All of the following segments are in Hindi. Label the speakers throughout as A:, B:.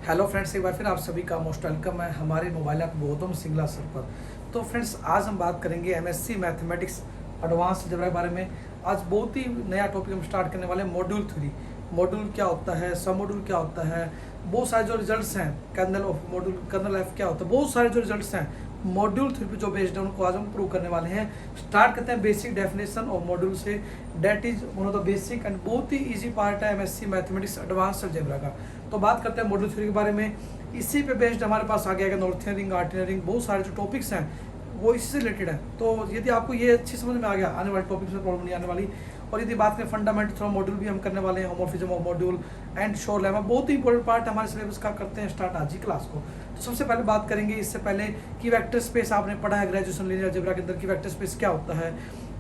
A: हेलो फ्रेंड्स, एक बार फिर आप सभी का मोस्ट वेलकम है हमारे mobile app Gautam Singla sir पर। तो फ्रेंड्स, आज हम बात करेंगे एमएससी मैथमेटिक्स एडवांस अलजेब्रा के बारे में। आज बहुत ही नया टॉपिक हम स्टार्ट करने वाले हैं, मॉड्यूल 3। मॉड्यूल क्या होता है, सब मॉड्यूल क्या होता है, बहुत सारे जो रिजल्ट्स हैं, kernel of module, kernel F क्या होता है, बहुत सारे जो रिजल्ट्स हैं मॉड्यूल 3 पे जो बेस्ड है उनको आज हम प्रूव करने वाले हैं। स्टार्ट करते हैं बेसिक डेफिनेशन ऑफ मॉड्यूल से। That is one of the basic and बहुत ही इजी पार्ट है एमएससी मैथमेटिक्स एडवांस अलजेब्रा का। तो बात करते हैं मॉड्यूल 3 के बारे में। इसी पे बेस्ड हमारे पास आ गया नॉर्थियरिंग, आर्टिनरिंग, बहुत सारे जो टॉपिक्स हैं वो इससे रिलेटेड है। तो यदि आपको ये अच्छी समझ में आ गया, आने वाले टॉपिक्स में प्रॉब्लम नहीं आने वाली। और यदि बात करें फंडामेंटल थ्रो मॉड्यूल भी हम करने वाले हैं, होमोमॉर्फिज्म ऑफ मॉड्यूल एंड शोर लेमा, बहुत ही इंपॉर्टेंट पार्ट हमारे सिलेबस का। करते हैं स्टार्ट आज ही क्लास को। तो सबसे पहले बात करेंगे इससे पहले कि वेक्टर स्पेस आपने पढ़ा है ग्रेजुएशन लीनियर अलजेब्रा के अंदर कि वेक्टर स्पेस क्या होता है।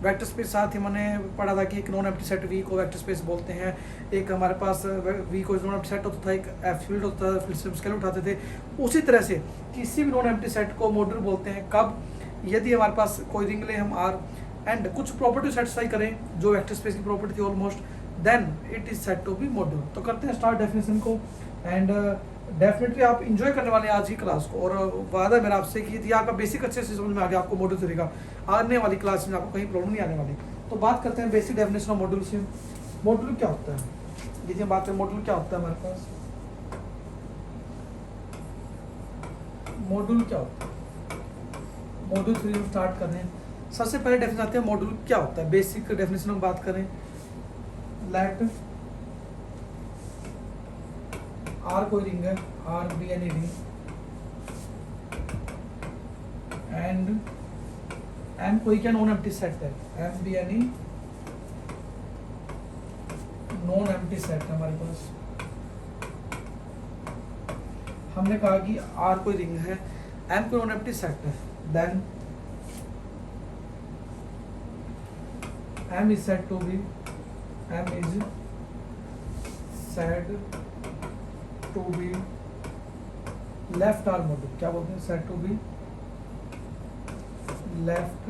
A: वेक्टर स्पेस साथ ही मैंने पढ़ा था कि एक नॉन एम्प्टी सेट वी को वेक्टर स्पेस बोलते हैं। एक हमारे पास वी को नॉन एम्प्टी सेट होता था, एक एफ फील्ड होता था, फिर स्केल उठाते थे। उसी तरह से किसी भी नॉन एम्प्टी सेट को मॉड्यूल बोलते हैं कब, यदि हमारे पास कोई रिंग ले हम आर एंड कुछ प्रॉपर्टी सेटिस्फाई करें जो वेक्टर स्पेस की प्रॉपर्टी थी almost, then it is set to be module. तो करते हैं स्टार्ट डेफिनेशन को। एंड डेफिनेटली आप इंजॉय करने वाले हैं आज की क्लास को। और वादा है मेरा आपसे कि यदि आपका बेसिक अच्छे से समझ में आ गया आपको मॉड्यूल तरीका, आने वाली क्लास में आपको कहीं प्रॉब्लम नहीं आने वाली। तो बात करते हैं बेसिक डेफिनेशन ऑफ मॉड्यूल से। मॉड्यूल क्या होता है, यदि हम बात करें मॉड्यूल क्या होता है हमारे पास, मॉड्यूल क्या होता है, मॉड्यूल 3 में स्टार्ट कर रहे हैं। सबसे पहले डेफिनेशन आते हैं मॉड्यूल क्या होता है। बेसिक डेफिनेशन में बात करें, लेट आर कोई रिंग है, R be any ring, and M कोई क्या नॉन एम्प्टी सेट है, M be any non empty set है हमारे पास। हमने कहा कि आर कोई रिंग है, एम कोई नॉन एम्प्टी सेट है, then M is said to be, M is said to be left R module। क्या बोलते हैं, said to be left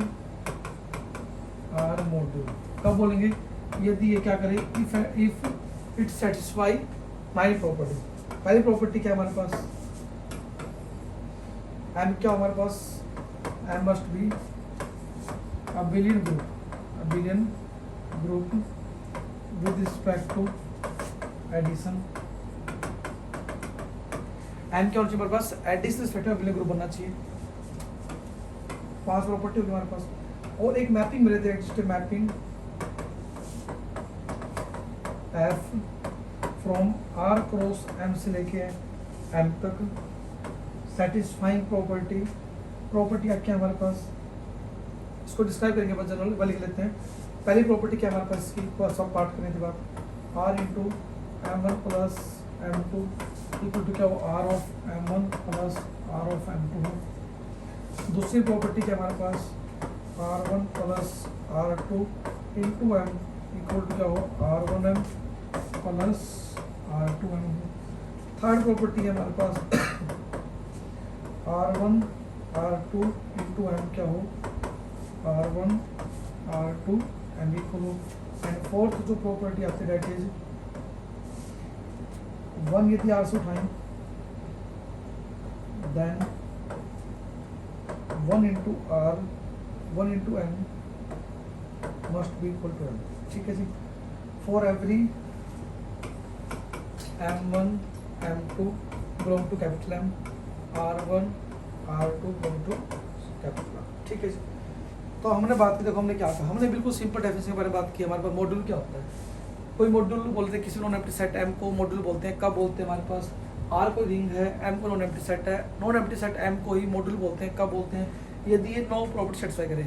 A: R module। कब बोलेंगे, यदि ये क्या करे, if it satisfy my property। पहली प्रॉपर्टी क्या है हमारे पास, M क्या हमारे पास, M must be abelian group, abelian group with respect to addition। M क्या होना चाहिए हमारे पास, एडिशन रिस्पेक्ट में abelian ग्रुप बनना चाहिए। 5 प्रॉपर्टी होगी हमारे पास। और एक मैपिंग मिले थे, exist mapping F from R cross M से लेके एम तक, सेटिस्फाइंग प्रॉपर्टी। प्रॉपर्टी क्या है हमारे पास, इसको डिस्क्राइब करेंगे बस जनरल वाले लिख लेते हैं। पहली प्रॉपर्टी क्या हमारे पास, इसकी सब पार्ट करने के बाद R into M one plus M two equal to क्या हो, R of M one plus R of M two हो। दूसरी प्रॉपर्टी क्या हमारे पास, R one plus R two into M equal to क्या हो, R one M plus R two M हो। थर्ड प्रॉपर्टी है हमारे पास R one R two into M क्या हो, R one R two M equal हो। एंड फोर्थ जो प्रॉपर्टी आती है डेट इज वन, यदि आर से उठाएं then one into R, one into M must be equal to M. ठीक है जी, for every M one M two belong to capital M, R one R two belong to capital M. ठीक है जी। तो हमने बात की, देखो हमने क्या कहा, हमने बिल्कुल सिंपल डेफिनेशन के बारे में बात की। हमारे पास मॉड्यूल क्या होता है, कोई मॉड्यूल बोलते हैं किसी नॉन एम्प्टी सेट एम को मॉड्यूल बोलते हैं कब बोलते हैं, हमारे पास आर कोई रिंग है, एम को नॉन एम्प्टी सेट है, नॉन एम्प्टी सेट एम को ही मॉड्यूल बोलते हैं कब बोलते हैं, यदि ये 9 प्रॉपर्टी सेटिस्फाई करे।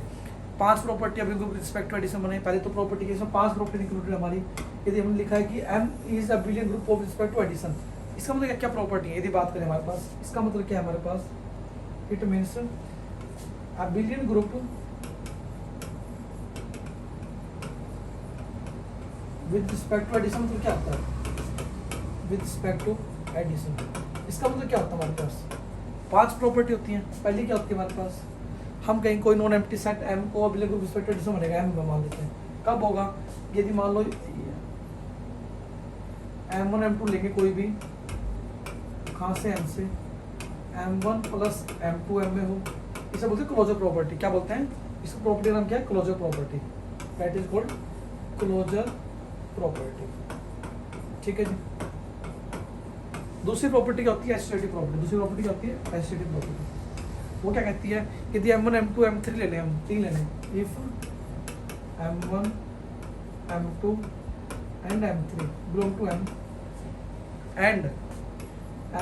A: 5 प्रॉपर्टी अभी रिस्पेक्ट टू एडिशन बनाई, पहले तो प्रॉपर्टी के इसमें 5 प्रॉपर्टी इंक्लूडेड हमारी। यदि हमने लिखा है कि M is abelian group of respect to addition, इसका मतलब क्या प्रॉपर्टी है, यदि बात करें हमारे पास, इसका मतलब क्या है हमारे पास, it means abelian group with respect to addition. मतलब क्या होता है विद रिस्पेक्ट टू एडिशन, इसका मतलब क्या होता है हमारे पास 5 प्रॉपर्टी होती हैं। पहली क्या होती है हमारे पास, हम कहीं कोई नॉन एम्प्टी सेट एम को अभी विद रिस्पेक्ट टू एडिशन बनेगा, एम मान लेते हैं। कब होगा, यदि मान लो M1 M2 लेंगे कोई भी कहाँ से एम से, m1 प्लस m2 m में हो, इसे बोलते हैं क्लोजर प्रॉपर्टी। क्या बोलते हैं इस प्रॉपर्टी का नाम क्या है, closure property, that is called closure property. ठीक है जी। दूसरी प्रॉपर्टी क्या होती है, एसोसिएटिव प्रॉपर्टी। दूसरी प्रॉपर्टी क्या होती है, एसोसिएटिव प्रॉपर्टी। वो क्या कहती है, यदि m1 m2 m3 ले लें, हम 3 ले लें, if m1 m2 and m3 belong to m and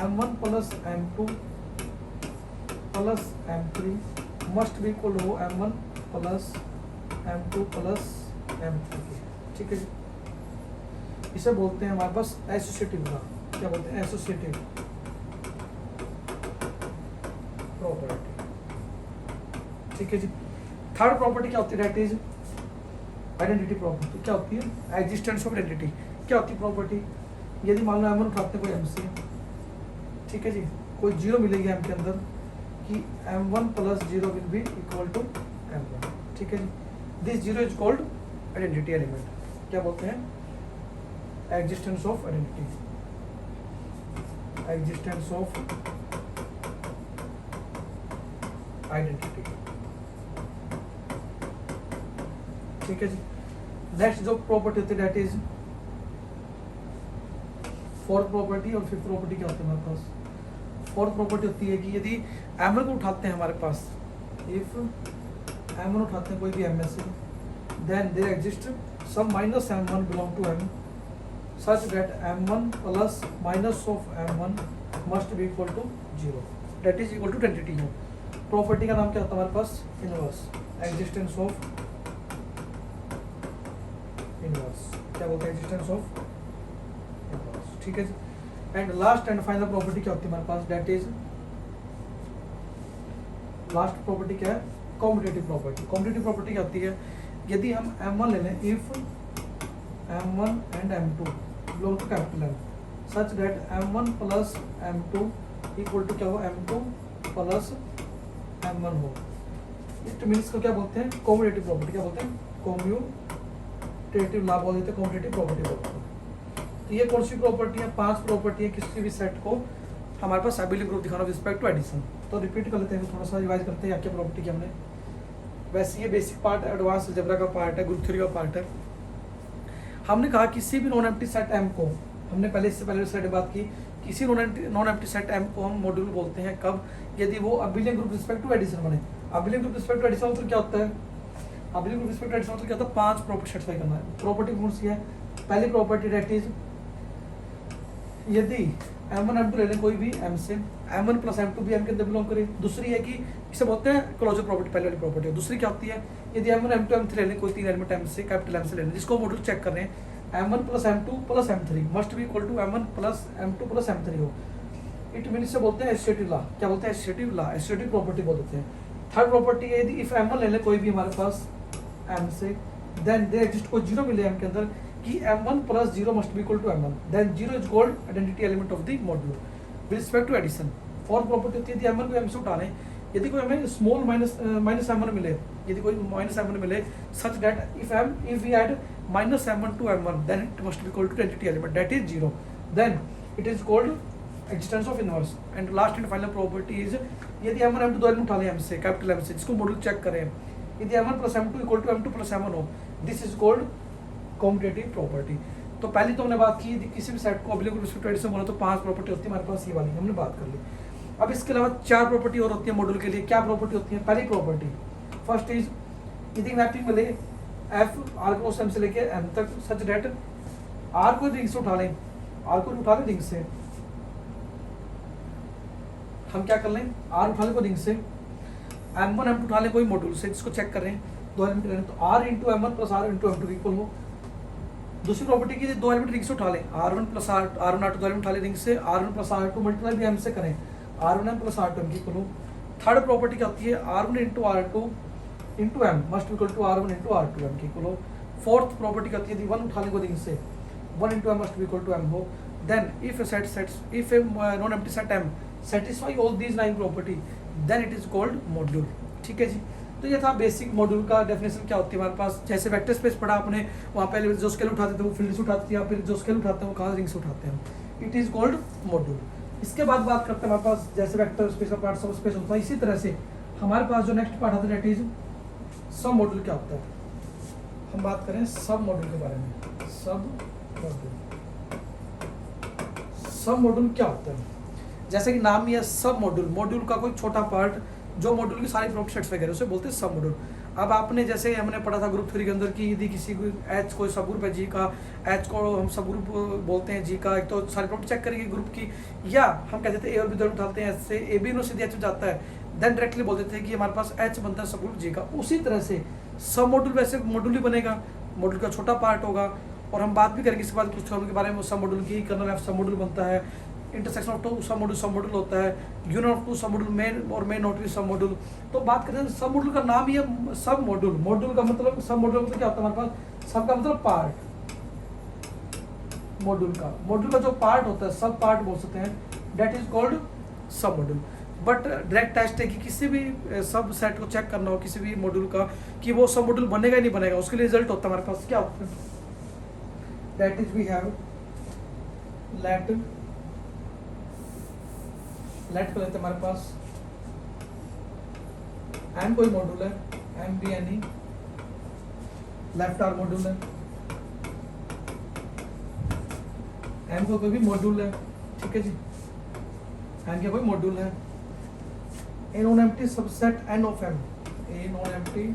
A: m1 plus m2 plus m3 must be equal to m1 plus m2 plus m3। ठीक है जी। इसे बोलते हैं हमारे पास एसोसिएटिव का, क्या बोलते हैं, एसोसिएटिव प्रॉपर्टी। ठीक है जी। थर्ड प्रॉपर्टी क्या होती है, दैट इज आइडेंटिटी प्रॉपर्टी। क्या होती है, एग्जिस्टेंस ऑफ आइडेंटिटी। क्या होती है प्रॉपर्टी, यदि मान लो m1 उठाते हैं कोई m से, ठीक है जी, कोई जीरो मिलेगी m के अंदर कि m1 plus zero will be equal to m1। ठीक है जी। This zero is called identity element. क्या बोलते हैं, existence of identity, existence of identity. ठीक है जी। नेक्स्ट जो प्रॉपर्टी होती है दैट इज फोर्थ प्रॉपर्टी। और फिफ्थ प्रॉपर्टी क्या होती है हमारे पास, फोर्थ प्रॉपर्टी होती है कि यदि m1 को उठाते हैं हमारे पास, इफ m1 उठाते हैं कोई भी m से, then there exist some minus m1 belong to m such that m1 plus minus of m1 must be equal to 0, that is equal to identity हो। प्रॉपर्टी का नाम क्या होता है हमारे पास, इनवर्स, एग्जिस्टेंस ऑफ इनवर्स। क्या बोलते हैं, एग्जिस्टेंस ऑफ इनवर्स। ठीक है जी। And last and final property क्या होती है हमारे पास, दैट इज लास्ट प्रॉपर्टी क्या है, कॉम्पिटिटिव प्रॉपर्टी। कॉम्पिटिटिव प्रॉपर्टी क्या होती है, यदि हम m1 ले लें, if m1 and m2 belong to capital M such that m1 plus m2 equal to क्या हो, m2 plus m1 हो। इट मीन्स को क्या बोलते हैं, कॉम्पिटिटिव प्रॉपर्टी। क्या बोलते हैं, कॉम्यूटेटिव लॉ बोल देते हैं, कॉम्पिटिटिव प्रॉपर्टी बोलते हैं। तो ये कौन सी प्रॉपर्टी है, 5 प्रॉपर्टी है किसी भी सेट को हमारे पास एबिलिटी ग्रुप दिखाना रिस्पेक्ट टू एडिशन। तो रिपीट कर लेते हैं, थोड़ा सा रिवाइज करते हैं क्या प्रॉपर्टी की हमने। वैसे ये बेसिक पार्ट, एडवांस अलजेब्रा का पार्ट है, ग्रुप थ्योरी का पार्ट है। हमने कहा किसी भी नॉन एम्प्टी सेट M को, हमने पहले इससे पहले स्लाइड में बात की, किसी नॉन एम्प्टी सेट M को हम मॉड्यूल बोलते हैं कब, यदि वो abelian group respect to addition बने। Abelian group respect to addition मतलब क्या होता है, abelian group respect to addition मतलब क्या होता है, 5 प्रॉपर्टी सेटिस्फाई करना है। प्रॉपर्टी कौन सी है, पहली प्रॉपर्टी दैट इज यदि m1 m2 ले लें कोई भी m से, m1 प्लस m2 भी m के अंदर बिलोंग करे। दूसरी है कि इसे बोलते हैं क्लोजर प्रॉपर्टी, पहले वाली प्रॉपर्टी है। दूसरी क्या होती है, यदि m1 m2 m3 ले लें कोई 3 एलिमेंट m से, कैपिटल M से ले लें, जिसको मॉड्यूल चेक कर रहे हैं, m1 plus m2 plus m3 must be equal to m1 plus m2 plus m3 हो। इट मीन इसे बोलते हैं एसोसिएटिव लॉ। क्या बोलते हैं, एसोसिएटिव लॉ, एसोसिएटिव प्रॉपर्टी बोल देते हैं। थर्ड प्रॉपर्टी है, यदि इफ m1 ले लें कोई भी हमारे पास m से, देन देयर एग्जिस्ट कोई जीरो मिले m के अंदर कि m1 plus zero must be equal to m1, then zero is called identity element of the module with respect to addition. Fourth property होती है, यदि m1 को m से उठा लें, यदि कोई हमें स्मॉल माइनस m1 मिले, यदि कोई माइनस m1 मिले such that if we add minus m1 to m1 then it must be equal to identity element that is 0, then it is called existence of inverse. And last and final property is यदि m1 m2 दो एलिमेंट उठा लें m से, कैपिटल M से, जिसको मॉड्यूल चेक करें, यदि m1 plus m2 equal to m2 plus m1 हो, this is called competitive property. तो पहली तो हमने बात की, किसी भी सेट को abelian group respect to addition बोला तो 5 प्रॉपर्टी होती है हमारे पास, ये वाली हमने बात कर ली। अब इसके अलावा 4 प्रॉपर्टी और होती है मॉड्यूल के लिए। क्या प्रॉपर्टी होती है, पहली प्रॉपर्टी फर्स्ट इज यदि मैपिंग मिले f r क्रॉस m से लेके m तक सच दैट r को रिंग से उठा लें, r को उठा लें रिंग से, हम क्या कर लें, r उठा लें कोई रिंग से, m1 m2 उठा लें कोई मॉड्यूल से, जिसको चेक कर रहे हैं, दो एलिमेंट ले रहे हैं, तो r into m1 plus r into m2 equal हो। दूसरी प्रॉपर्टी की दो एलिमेंट रिंग से उठा लें, r1 प्लस r1 r2 दो एलिमेंट उठा लें रिंग से, r1 प्लस r2 मल्टीप्लाई भी m से करें, r1m प्लस r2m की इक्वल हो। थर्ड प्रॉपर्टी क्या होती है, r1 into r2 into m must equal to r1 into r2m की इक्वल हो। फोर्थ प्रॉपर्टी क्या होती है, यदि 1 उठा लें कोई रिंग से, 1 into m must be equal to m हो। Then if a non empty set m satisfy all these 9 property then it is called module। ठीक है जी। तो ये था बेसिक मॉड्यूल का डेफिनेशन क्या होती है हमारे पास। जैसे वेक्टर स्पेस पढ़ा आपने, वहाँ पे जो स्केल उठाते थे वो फील्ड से उठाते थे, या फिर जो स्केल उठाते हैं वो कहाँ रिंग से उठाते हैं, इट इज कॉल्ड मॉड्यूल। इसके बाद बात करते हैं हमारे पास जैसे वेक्टर स्पेस का पार्ट सब स्पेस होता है, इसी तरह से हमारे पास जो नेक्स्ट पार्ट आता है दैट इज सब मॉड्यूल क्या होता है। हम बात करें सब मॉड्यूल के बारे में। सब मॉड्यूल क्या होता है, जैसे कि नाम ही है सब मॉड्यूल, मॉड्यूल का कोई छोटा पार्ट जो मॉड्यूल की सारी प्रॉपर्टीज वगैरह उसे बोलते हैं सब मॉड्यूल। अब आपने जैसे हमने पढ़ा था ग्रुप 3 के अंदर कि यदि किसी को एच कोई सब ग्रुप है जी का, एच को हम सब ग्रुप बोलते हैं जी का, एक तो सारी प्रॉपर्टी चेक करेंगे ग्रुप की, या हम कहते थे ए और बी दोनों उठाते हैं एच से, ए बी नो सीधे एच में जाता है, देन डायरेक्टली बोल देते हैं कि हमारे पास एच बनता है सब ग्रुप जी का। उसी तरह से सब मॉड्यूल वैसे मॉड्यूल ही बनेगा, मॉड्यूल का छोटा पार्ट होगा। और हम बात भी करेंगे इसके बाद कुछ थ्योरम के बारे में सब मॉड्यूल की, कर्नल एफ सब मॉड्यूल बनता है, intersection of two sub module होता है, union of two sub module, main और मेन नोट सब मॉड्यूल। तो बात करें सब मॉड्यूल का नाम ही है सब मॉड्यूल। मॉड्यूल का मतलब सब मॉड्यूल मतलब क्या होता है हमारे पास, सब का मतलब पार्ट, मॉड्यूल का जो पार्ट होता है सब पार्ट बोल सकते हैं, दैट इज कॉल्ड सब मॉड्यूल। बट डायरेक्ट टेस्ट है कि किसी भी सब सेट को चेक करना हो किसी भी मॉड्यूल का कि वो सब मॉड्यूल बनेगा ही नहीं बनेगा, उसके लिए रिजल्ट होता है हमारे पास क्या होता है, that is we have let को लेते हमारे पास एम कोई मॉड्यूल है, M be any left R module है, एम को कोई भी मॉड्यूल है, ठीक है जी, एम का कोई मॉड्यूल है, a non empty subset N of M, a non empty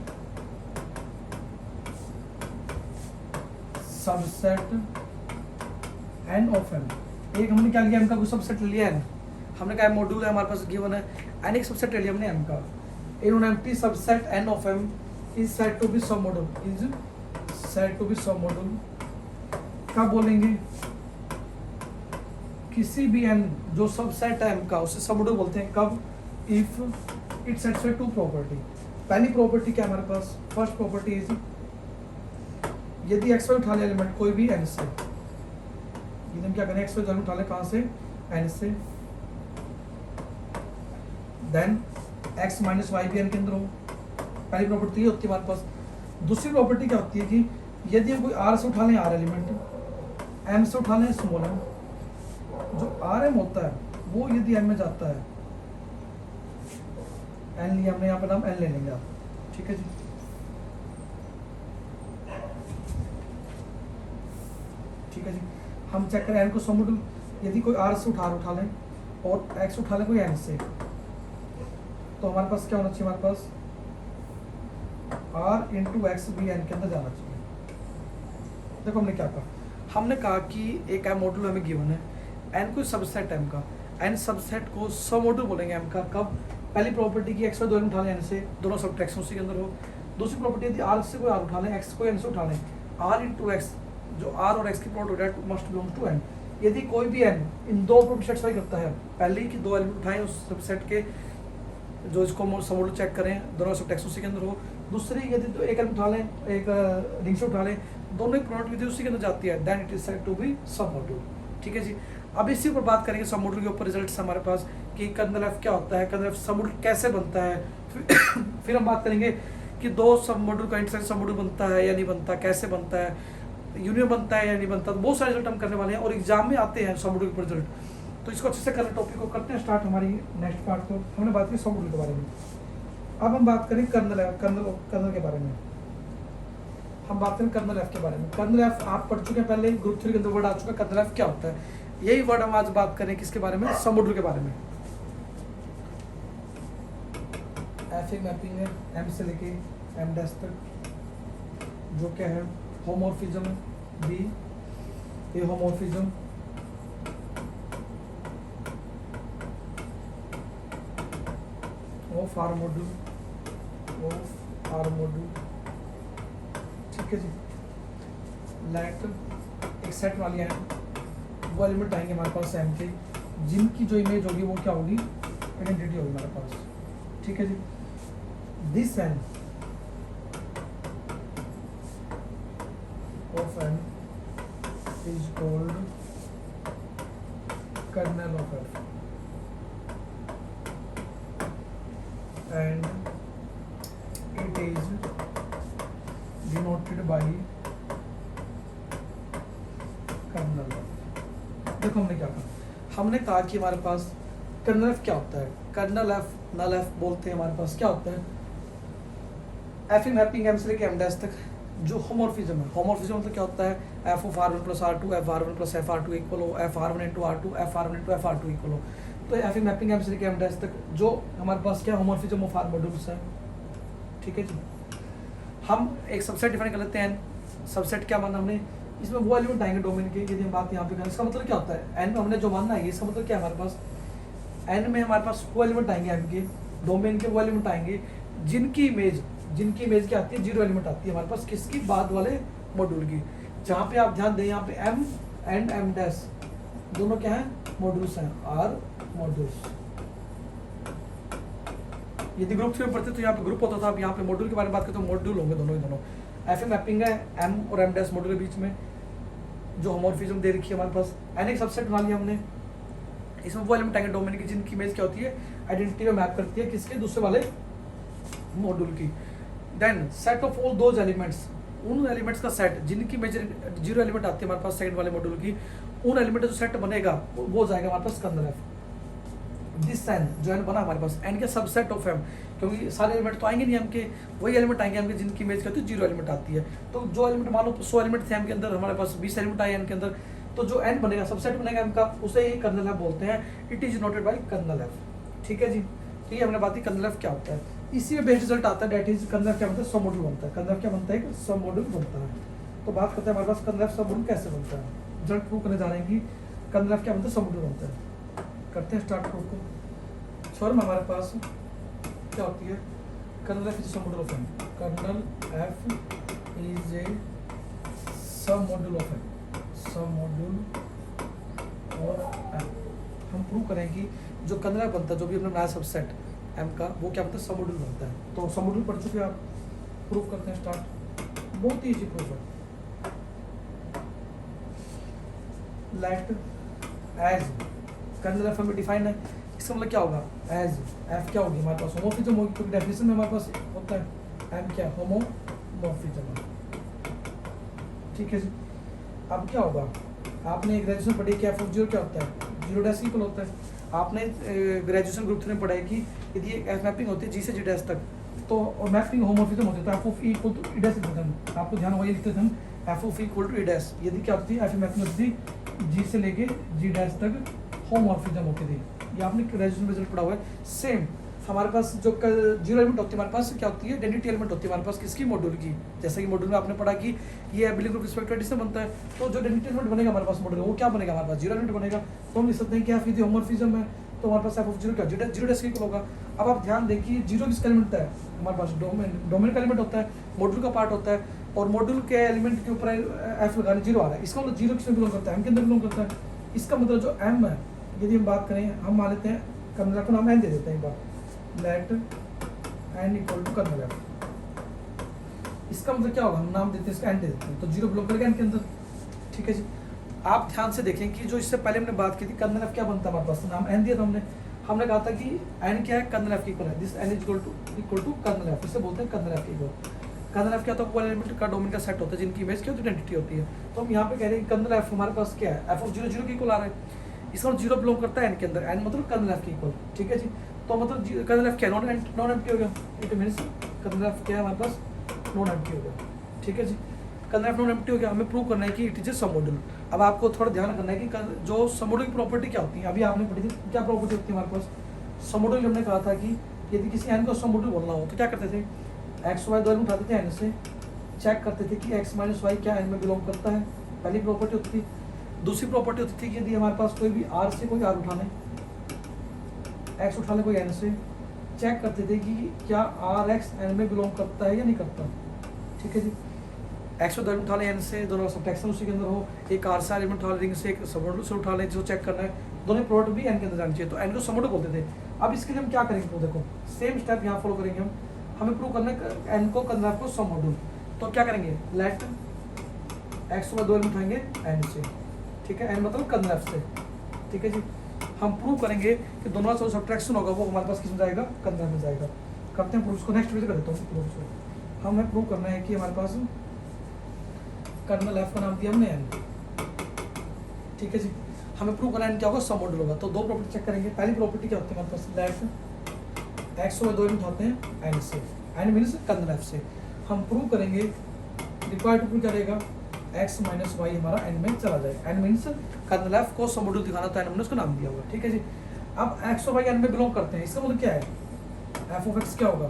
A: subset N of M. एक हमने क्या लिया, एम का कोई सबसेट ले लिया है, हमने कहा मॉड्यूल है हमारे पास गिवन है, एन एक सबसेट ले लिया हमने एम का, a non empty subset N of M is said to be सब module, is said to be सब मॉड्यूल। कब बोलेंगे, किसी भी एन जो सबसेट है एम का उसे सब मॉड्यूल बोलते हैं, कब, if it satisfy two property. पहली प्रॉपर्टी क्या हमारे पास, फर्स्ट प्रॉपर्टी इज यदि एक्स वाई उठा ले एलिमेंट कोई भी एन से, यदि हम क्या करें एक्स वाई उठा ले कहाँ से, एन से, देन एक्स माइनस वाई भी एन के अंदर हो, पहली प्रॉपर्टी ये होती है हमारे पास। दूसरी प्रॉपर्टी क्या होती है कि यदि हम कोई आर से उठा लें आर एलिमेंट, एम से उठा लें स्मॉल एम, जो आर एम होता है वो यदि एम में जाता है, एन लिया हमने यहाँ पर नाम एन ले लेंगे आप, ठीक है जी, ठीक है जी। हम चेक करें एन को सब मॉड्यूल, यदि कोई आर से उठा लें और एक्स उठा लें कोई एन से, तो हमारे पास क्या होना चाहिए, हमारे पास आर इंटू एक्स भी एन के अंदर जाना चाहिए। देखो हमने क्या कहा, हमने कहा कि एक एम मॉड्यूल हमें गिवन है, एन कोई सबसेट एम का, एन सबसेट को सब मॉड्यूल बोलेंगे एम का, कब, पहली प्रॉपर्टी की एक्स वाई दोनों उठा लें एन से, दोनों सब्ट्रैक्शन उसी के अंदर हो। दूसरी प्रॉपर्टी यदि आर से कोई आर उठा लें, एक्स को एन से उठा लें, आर इंटू एक्स जो आर और एक्स की प्रोडक्ट है मस्ट बिलोंग टू एन। यदि कोई भी एन इन दो प्रॉपर्टी सेटिस्फाई करता है, पहले की दो एलिमेंट उठाएं उस सबसेट के जो इसको सब चेक करें, दोनों सब टेक्स्ट उसी के अंदर हो। दूसरी यदि तो एक एलिमेंट उठा लें, एक रिंग से उठा लें, दोनों ही प्रोडक्ट विधि उसी के अंदर जाती है, then it is said to be सब मॉड्यूल, ठीक है जी। अब इसी पर बात करेंगे सब मॉड्यूल के ऊपर रिजल्ट्स हमारे पास कि कर्नल एफ क्या होता है, कर्नल एफ सब मॉड्यूल कैसे बनता है, फिर हम बात करेंगे कि दो सब मॉड्यूल का इंटरसेक्शन सब मॉड्यूल बनता है या नहीं बनता, कैसे बनता है, यूनियन बनता है या नहीं बनता, तो बहुत सारे रिजल्ट हम करने वाले हैं और एग्जाम में आते हैं सब मॉड्यूल के रिजल्ट। तो इसको अच्छे से करने टॉपिक को करते हैं स्टार्ट हमारी नेक्स्ट पार्ट को। हमने बात की सब मॉड्यूल के बारे में, अब हम बात करें कर्नल के बारे में। हम बात करें कर्नल एफ के बारे में। कर्नल एफ आप पढ़ चुके हैं पहले, ग्रुप 3 के अंदर वर्ड आ चुका है कर्नल एफ क्या होता है। यही वर्ड हम आज बात करें किसके बारे में, सब मॉड्यूल के बारे में। एफ एक मैपिंग है एम से लेके एम डैश तक, जो क्या है homomorphism, be a homomorphism, of R module, ठीक है जी। लेट एक सेट वाली है, वो एलिमेंट आएंगे हमारे पास एम के, जिनकी जो इमेज होगी वो क्या होगी, आइडेंटिटी होगी हमारे पास, ठीक है जी। This N of N is called kernel of F and it is denoted by kernel। देखो हमने क्या कहा, हमने कहा कि हमारे पास कर्नल एफ क्या होता है, कर्नल एफ नल एफ बोलते हैं हमारे पास क्या होता है, एफ मैपिंग एम से लेके एम डैश तक जो होमोर्फिज्म है, होमोर्फिज्म मतलब क्या होता है, F of R one plus R two F R one plus F R two equal हो, F R one into R two F R one into F R two equal हो। तो एफ मैपिंग एम से लेके एम डैश तक जो हमारे पास क्या होमोर्फिज्म ऑफ आर मॉड्यूल्स है, ठीक है जी। हम एक सबसेट डिफाइन कर लेते हैं, सबसेट क्या माना हमने, इसमें वो एलिमेंट आएंगे डोमेन के, यदि हम बात यहाँ पे करें इसका मतलब क्या होता है, एन हमने जो मानना है इसका मतलब क्या है, हमारे पास एन में हमारे पास वो एलिमेंट आएंगे एम के, डोमेन के वो एलिमेंट आएंगे जिनकी इमेज क्या आती है, जीरो एलिमेंट आती है हमारे पास किसकी, बाद वाले मॉड्यूल की। जहाँ पे आप ध्यान दें यहाँ पे एम एंड एम डैश दोनों क्या है, मॉड्यूल्स हैं, आर मॉड्यूल्स। यदि ग्रुप में पढ़ते तो यहाँ पे ग्रुप होता था, अब यहाँ पे मॉड्यूल के बारे में बात करते तो मॉड्यूल होंगे दोनों ही दोनों। एफ मैपिंग है एम और एम डैश मॉड्यूल के बीच में जो होमोर्फिज्म दे रखी है हमारे पास, एन एक सबसेट बना लिया हमने, इसमें वो एलिमेंट आएंगे डोमेन की जिनकी इमेज क्या होती है, आइडेंटिटी में मैप करती है किसके, दूसरे वाले मॉड्यूल की। Then set of all those elements, उन एलिमेंट्स का सेट जिनकी इमेज जीरो एलिमेंट आती है हमारे पास सेकंड वाले मॉड्यूल की, उन एलिमेंट का जो सेट बनेगा वो जाएगा हमारे पास कर्नल एफ। दिस एन जो एन बना हमारे पास एन के सबसेट ऑफ एम, क्योंकि सारे एलिमेंट तो आएंगे नहीं एम के, वही एलिमेंट आएंगे एम के जिनकी इमेज क्या होती है, जीरो एलिमेंट आती है। तो जो एलिमेंट मान लो 100 एलिमेंट थे एम के अंदर, हमारे पास 20 एलिमेंट आए एन के अंदर, तो जो एन बनेगा सबसेट बनेगा एम का, उसे ही कर्नल एफ बोलते हैं। It is noted by kernel F, ठीक है जी। तो ये हमने बात की कर्नल एफ क्या होता है, इसी में बेस्ट रिजल्ट आता है, दैट इज कर्नल एफ क्या बनता है, सब मॉड्यूल बनता है। कर्नल एफ क्या बनता है, सब मॉड्यूल बनता है। तो बात करते हैं हमारे पास कर्नल एफ सब मॉड्यूल कैसे बनता है, रिजल्ट प्रूव करने जा रहे हैं कि कर्नल एफ क्या बनता है, सब मॉड्यूल बनता है। करते हैं स्टार्ट प्रूफ को। सर में हमारे पास क्या होती है, kernel F is sub module of M, kernel F is a sub module of M, sub module और एम। हम प्रूव करें कि जो कर्नल एफ बनता है, जो भी हमने बनाया सबसेट एम का, वो क्या बनता है, सब मॉड्यूल बनता है। तो सब मॉड्यूल पढ़ चुके आप, प्रूव करते हैं स्टार्ट। बहुत ही इजी प्रूफ है। लेट एज कर्नल एफ में डिफाइन है, इसका मतलब क्या होगा, एज एफ क्या होगी हमारे पास, होमोमॉर्फिज्म होगी, क्योंकि डेफिनेशन में हमारे पास होता है एम क्या, होमोमॉर्फिज्म, ठीक है जी। अब क्या होगा, आपने ग्रेजुएशन पढ़ी कि एफ ऑफ जीरो क्या होता है, जीरो डैश इक्वल होता है। आपने ग्रेजुएशन ग्रुप 3 में पढ़ा है कि यदि एफ मैपिंग होती है जी से जी डैश तक, तो मैपिंग होमोमॉर्फिज्म होती है, तो F of E equal to E dash लिखते हैं, आपको ध्यान होगा ये लिखते थे हम, F of E equal to E dash. यदि क्या होती है, एफ मैपिंग होती थी जी से लेके जी डैश तक होमोमॉर्फिज्म होती थी। ये आपने ग्रेजुएशन रिजल्ट पढ़ा हुआ है। सेम हमारे पास जो जीरो एलिमेंट होती है हमारे पास क्या होती है, आइडेंटिटी एलिमेंट होती है हमारे पास किसकी, मॉड्यूल की। जैसे कि मॉड्यूल में आपने पढ़ा कि ये एबिलिटी ग्रुप रिस्पेक्ट से बनता है, तो जो आइडेंटिटी एलिमेंट बनेगा हमारे पास मॉड्यूल, वो क्या बनेगा हमारे पास, जीरो एलिमेंट बनेगा। तो हम लिख सकते हैं कि एफ इज होमोमॉर्फिज्म है, तो हमारे पास एफ ऑफ जीरो क्या, जीरो डैश इक्वल होगा। अब आप ध्यान देखिए जीरो किसका एलिमेंट है हमारे पास, डोमेन का एलिमेंट होता है, मॉड्यूल का पार्ट होता है, और मॉड्यूल के एलिमेंट के ऊपर एफ लगाने जीरो आ रहा है, इसका मतलब जीरो किसमें बिलोंग करता है, एम के अंदर बिलोंग करता है। इसका मतलब जो एम है, यदि हम बात करें, हम मान लेते हैं कर्नल एफ को नाम एन दे देते हैं एक बार, let N equal to kernel F. इसका मतलब क्या होगा, हम नाम देते हैं इसका एन दे देते हैं, तो जीरो बिलोंग करेगा एन के अंदर, ठीक है जी। आप ध्यान से देखें कि जो इससे पहले हमने बात की थी कर्नल एफ क्या बनता है हमारे पास, नाम एन दिया था हमने कहा था कि एन क्या है, कर्नल एफ की इक्वल है, this N is equal to kernel F, इसे बोलते हैं कर्नल एफ की इक्वल। कर्नल एफ क्या होता है, वो एलिमेंट का डोमेन का सेट होता है जिनकी इमेज क्या होती है, आइडेंटिटी होती है। तो हम यहाँ पे कह रहे हैं कर्नल एफ हमारे पास क्या है, एफ ऑफ जीरो जीरो की इक्वल आ रहा है, इसका जीरो बिलोंग करता है एन के अंदर, एन मतलब कर्नल एफ की इक्वल, ठीक है जी। तो मतलब कर्नल एफ क्या है, नॉन एम्प्टी हो गया, इट मींस कर्नल एफ क्या है हमारे पास, नॉन एम्प्टी हो गया, ठीक है जी। कर्नल एफ नॉन एम्प्टी हो गया, हमें प्रूव करना है कि it is a sub module. अब आपको थोड़ा ध्यान करना है कि जो सब मॉड्यूल की प्रॉपर्टी क्या होती है, अभी आपने पढ़ी थी क्या प्रॉपर्टी होती है हमारे पास। सब मॉड्यूल हमने कहा था कि यदि किसी एन को सब मॉड्यूल बोलना हो तो क्या करते थे, एक्स वाई दो एलिमेंट उठाते थे एन से, चेक करते थे कि एक्स माइनस वाई क्या एन में बिलोंग करता है, पहली प्रॉपर्टी होती थी। दूसरी प्रॉपर्टी होती थी कि यदि हमारे पास कोई भी आर से कोई आर उठा लें, एक्स उठा लें कोई एन से, चेक करते थे कि क्या आर एक्स एन में बिलोंग करता है या नहीं करता, ठीक है जी। एक्स को उठा लें एन से, दोनों का सब्ट्रैक्शन उसी के अंदर हो, एक आर से एलिमेंट उठा लें रिंग से, एक सबमॉड्यूल से उठा लें जिसको चेक करना है, दोनों प्रोडक्ट भी एन के अंदर जानी चाहिए, तो एन को सबमॉड्यूल बोलते थे। अब इसके लिए हम क्या करेंगे, तो देखो सेम स्टेप यहाँ फॉलो करेंगे हम, हमें प्रूव करना है एन को कर्नल एफ को सबमॉड्यूल। तो क्या करेंगे, लेट एक्स को दो एलिमेंट उठाएंगे एन से, ठीक है, एन मतलब कर्नल एफ से, ठीक है जी। हम प्रूव करेंगे कि दोनों का सब्ट्रैक्शन होगा वो हमारे पास किस में जाएगा, कर्नल एफ में जाएगा। करते हैं प्रूफ को, नेक्स्ट वीडियो कर देता हूँ प्रूफ को। हमें प्रूव करना है कि हमारे पास कर्नल एफ का नाम दिया हमने एन, ठीक है जी। हमें प्रूव करना है क्या होगा, सब मॉडल होगा। तो दो प्रॉपर्टी चेक करेंगे। पहली प्रॉपर्टी क्या होती है हमारे पास, लेट एक्स वाई दो एलिमेंट होते हैं एन से, एन मीन्स कर्नल एफ से। हम प्रूव करेंगे, रिक्वायर्ड टू प्रूव क्या रहेगा, एक्स माइनस वाई हमारा एन में चला जाए। एन मीन्स कर्नल एफ को सब मॉडल दिखाना, तो एन हमने उसका नाम दिया होगा, ठीक है जी। अब एक्स और वाई एन में बिलोंग करते हैं, इसका मतलब क्या है, एफ ऑफ एक्स क्या होगा,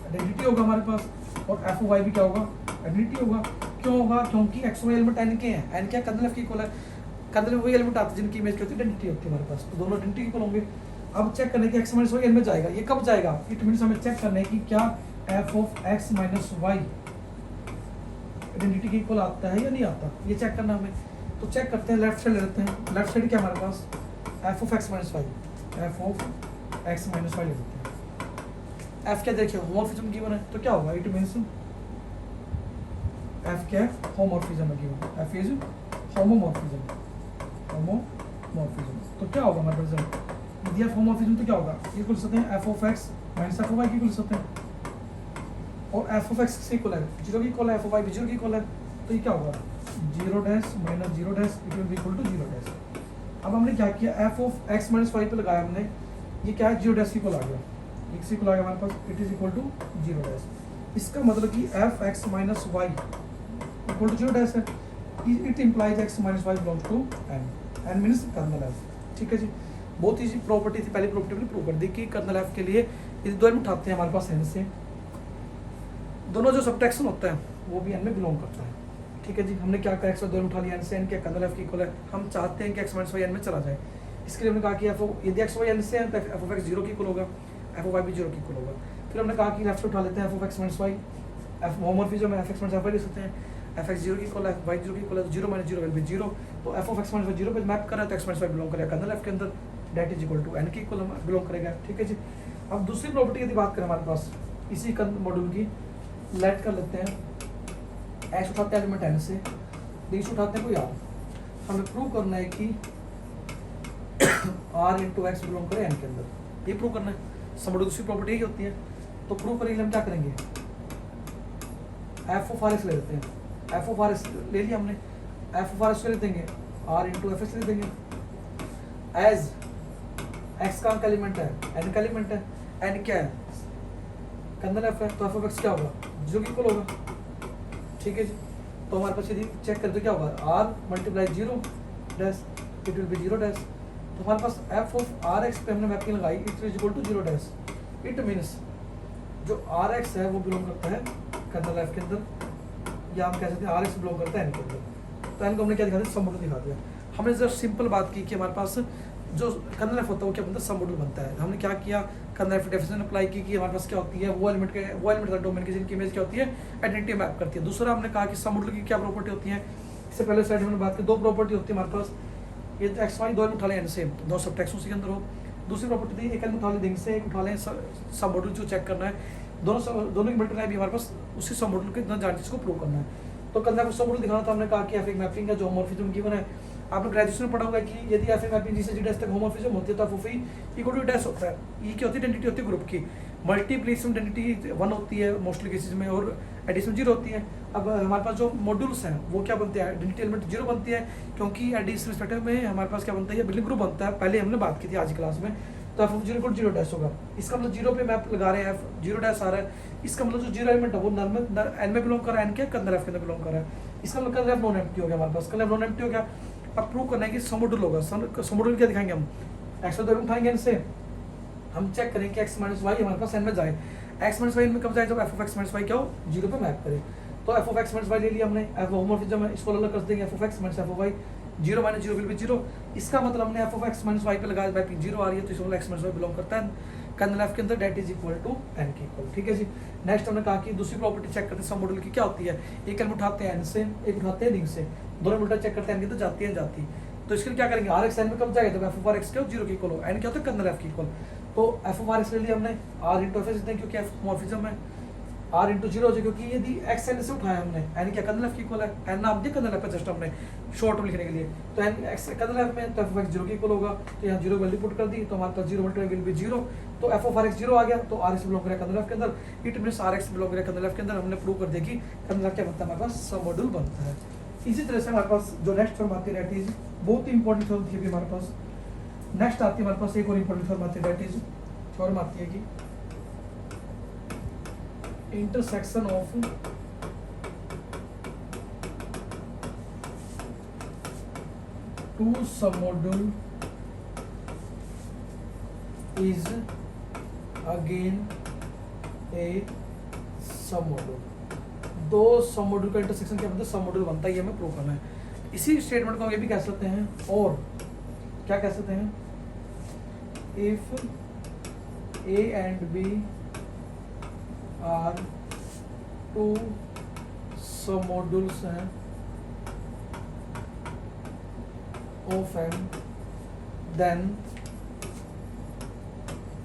A: आइडेंटिटी होगा हमारे पास, और एफ ऑफ वाई भी क्या होगा, आइडेंटिटी होगा। क्यों होगा, क्योंकि एक्स वाई एलिमेंट एन के हैं, एन क्या कर्नल एफ की इक्वल है, कर्नल वही एलिमेंट आते हैं जिनकी इमेज क्या होती है, आइडेंटिटी होती है हमारे पास, तो दोनों आइडेंटिटी इक्वल होंगे। अब चेक करने की एक्स माइनस वाई एन में जाएगा, ये कब जाएगा, इट मीन्स हमें चेक करना है कि क्या F of X minus Y identity के इक्वल आता है या नहीं आता, ये चेक करना हमें। तो चेक करते हैं, लेफ्ट साइड ले लेते हैं। लेफ्ट साइड क्या हमारे पास, F of X minus Y, F of X minus Y ले लेते हैं। एफ क्या देखिए होमोमॉर्फिज्म गिवन है, तो क्या होगा, इट मीन्स एफ क्या है, होमोमॉर्फिज्म है given, F is homomorphism, homomorphism. तो क्या होगा हमारे पास, यदि एफ होमोमॉर्फिज्म तो क्या होगा, इक्वल सकते हैं F of X minus F of Y की इक्वल सकते हैं, और एफ ऑफ एक्स से इक्वल है, जीरो की इक्वल है, एफ ऑफ वाई भी जीरो की इक्वल है, तो ये क्या होगा, zero dash minus zero dash it will be equal to zero dash. अब हमने क्या किया, F of X minus Y पे लगाया हमने, ये क्या है, जीरो डैश इक्वल आ गया, एक्स इक्वल आ गया हमारे पास, it is equal to zero dash. इसका मतलब कि F X minus Y equal to zero dash है, it implies X minus Y belongs to N, N means kernel F, ठीक है जी। बहुत ईजी प्रॉपर्टी थी, पहली प्रॉपर्टी हमने प्रूव कर दी कि कर्नल एफ के लिए इस दो एलिमेंट उठाते हैं हमारे पास एन से, दोनों जो सबट्रैक्शन होता है वो भी एन में बिलोंग करता है, ठीक है जी। हमने क्या कहा, एक्स और दो उठा लिया एन से, एन क्या कर्नल एफ की इक्वल है, हम चाहते हैं कि एक्स माइनस वाई एन में चला जाए, इसके लिए हमने कहा कि एफ यदि एक्स वाई एन से है तो एफ ऑफ एक्स जीरो की इक्वल होगा, एफ ऑफ वाई भी जीरो की इक्वल होगा। फिर हमने कहा कि लेफ्ट से उठा लेते हैं F of X minus Y, F homomorphism है, F X minus F Y ले सकते हैं, एफ एक्स जीरो की इक्वल है, एफ वाई जीरो की इक्वल है, तो zero minus zero will be zero, तो F of X minus Y zero पे मैप कर रहा है, तो एक्स माइनस वाई बिलोंग करेगा कर्नल एफ के अंदर, that is equal to N की इक्वल बिलोंग करेगा, ठीक है जी। अब दूसरी प्रॉपर्टी यदि बात करें हमारे पास इसी मॉड्यूल की, लेट कर लेते हैं, एक्स उठाते हैं एलिमेंट एन से, डी उठाते हैं कोई आर, हमें प्रूव करना है कि आर इंटू एक्स बिलोंग करे एन के अंदर, ये प्रूव करना है। समझो दूसरी प्रॉपर्टी यही होती है, तो प्रूव करेंगे हम क्या करेंगे, एफ ऑफ आर एक्स ले लेते हैं, एफ ऑफ आर एक्स ले लिया हमने, एफ ऑफ आर एक्स ले देंगे, आर इंटू एफ एक्स ले देंगे, एज एक्स का एलिमेंट है, एन का एलिमेंट है, एन क्या है, कर्नल एफ है, तो एफ ऑफ एक्स क्या होगा, जीरो की इक्वल होगा, ठीक है जी। तो हमारे पास यदि चेक करें तो क्या होगा, R multiply zero dash it will be zero dash, तो हमारे पास एफ ऑफ आर एक्स पे हमने मैपिंग लगाई, it is equal to zero dash, it means जो आर एक्स है वो बिलोंग करता है कर्नल एफ के अंदर, या हम कह सकते हैं आर एक्स बिलोंग करता है एन के अंदर। तो एन को हमने क्या दिखा दिया, सब मॉडल दिखा दिया। हमने जब सिंपल बात की कि हमारे पास जो कर्नल एफ होता है वो क्या बनता है, सब मॉडल बनता है। हमने क्या किया, कर्नल एफ डेफिनेशन अप्लाई की कि हमारे पास क्या होती है, वो एलिमेंट डोमेन की जिनकी इमेज क्या होती है, आइडेंटिटी मैप करती है। दूसरा हमने कहा कि सब मॉडल की क्या प्रॉपर्टी होती है, इससे पहले स्लाइड हमने बात की, दो प्रॉपर्टी होती है हमारे पास, ये एक्स वाई दो एलिमेंट उठा लें एन से, दो सबट्रैक्शन उसी के अंदर हो। दूसरी प्रॉपर्टी थी एक एलिमेंट उठा लें से, एक उठा लें सब मॉडल जो चेक करना है, दोनों की मल्टीप्लाई भी हमारे पास उसी सब मॉडल के इतना जान को प्रूव करना है। तो कर्नल एफ सब मॉडल दिखाना था, हमने कहा कि एफ एक मैपिंग है जो होमोमॉर्फिज्म गिवन है। आपने ग्रेजुएशन में पढ़ा होगा कि यदि एफ ए मैपिंग जी से जी डैश तक होमोमॉर्फिज्म होती है तो F of E equal to dash होता है। ई की होती है आइडेंटिटी होती है ग्रुप की, मल्टीप्लिकेशन आइडेंटिटी 1 होती है मोस्टली केसेस में, और एडिशन 0 होती है। अब हमारे पास जो मॉड्यूल्स हैं वो क्या बनते हैं, आइडेंटिटी एलिमेंट 0 बनती है, क्योंकि एडिशन रिस्पेक्टिव में हमारे पास क्या बनता है, बिलिंग ग्रुप बनता है, पहले हमने बात की थी आज की क्लास में। तो एफ ऑफ 0 इक्वल 0 डैश होगा, इसका मतलब 0 पे मैप लगा रहे हैं, एफ 0 डैश आ रहा है, इसका मतलब जो 0 एलिमेंट है वो एन में बिलोंग कर रहा है, एन के कर्नल एफ के अंदर बिलोंग कर रहा है, इसका मतलब कर्नल एफ नॉन एम्प्टी हो गया हमारे पास, कर्नल एफ नॉन एम्प्टी हो गया। अब प्रूव करना है कि सब मॉडल होगा, सब मॉडल क्या दिखाएंगे हम, एक्स वाई उठाएंगे इनसे, हम चेक करें कि एक्स माइनस वाई हमारे पास एन में जाए, एक्स माइनस वाई में कब जाए, जब F of X minus Y क्या हो 0 पे मैप करे। तो F of X minus Y ले लिया हमने, एफ होमोमॉर्फिज्म है, इसको अलग कर देंगे, F of X minus F of Y 0 minus 0 will be 0, इसका मतलब हमने F of X minus Y पे लगाया, मैपिंग 0 आ रही है तो इसमें एक्स माइनस वाई बिलोंग करता है कर्नल एफ के अंदर, that is equal to N के इक्वल, ठीक है जी। नेक्स्ट हमने कहा कि दूसरी प्रॉपर्टी चेक करते हैं सब मॉडल की क्या होती है, एक एलिमेंट उठाते हैं एन से, एक उठाते हैं रिंग से, दोनों मिलकर चेक करते हैं एन की तो जाती है जाती, तो इसके लिए क्या करेंगे, आर एक्स एन में कब जाएगा, जब एफ ऑफ आर एक्स क्या हो 0 की इक्वल हो, एन क्या होता है कर्नल एफ की इक्वल। तो एफ ऑफ आर एक्स ले लिया हमने, आर इंटू एफ एक्स देते हैं क्योंकि एफ मॉर्फिज्म है, आर इंटू 0 हो जाए क्योंकि यदि एक्स एन से उठाया हमने, एन क्या कर्नल एफ की इक्वल है, एन नाम दिया कर्नल एफ पे जस्ट हमने शॉर्ट में लिखने के लिए, तो एन एक्स कर्नल एफ में तो एफ ऑफ एक्स 0 की इक्वल होगा, तो यहाँ 0 वैल्यू पुट कर दी, तो हमारे पास 0 मल्टीप्लाई विल बी 0, तो एफ ऑफ आर एक्स 0 आ गया, तो आर एक्स बिलोंग करेगा कर्नल एफ के अंदर, it means R X belong करेगा कर्नल एफ के अंदर। हमने प्रूव कर दिया कि कर्नल एफ क्या बनता है हमारे पास सब मॉड्यूल बनता है। इसी तरह से हमारे पास जो नेक्स्ट फॉर्म आती है दैट इज बहुत ही इंपॉर्टेंट फॉर्म थी अभी हमारे पास। नेक्स्ट आती है हमारे पास एक और इंपॉर्टेंट फॉर्म आती है दैट इज फॉर्म आती है कि intersection of two submodule is again a submodule. दो सबमॉड्यूल का इंटरसेक्शन क्या बनता है, सबमॉड्यूल बनता है, ये हमें प्रूव करना है। इसी स्टेटमेंट को हम ये भी कह सकते हैं, और क्या कह सकते हैं, if A and B are two submodules हैं of M then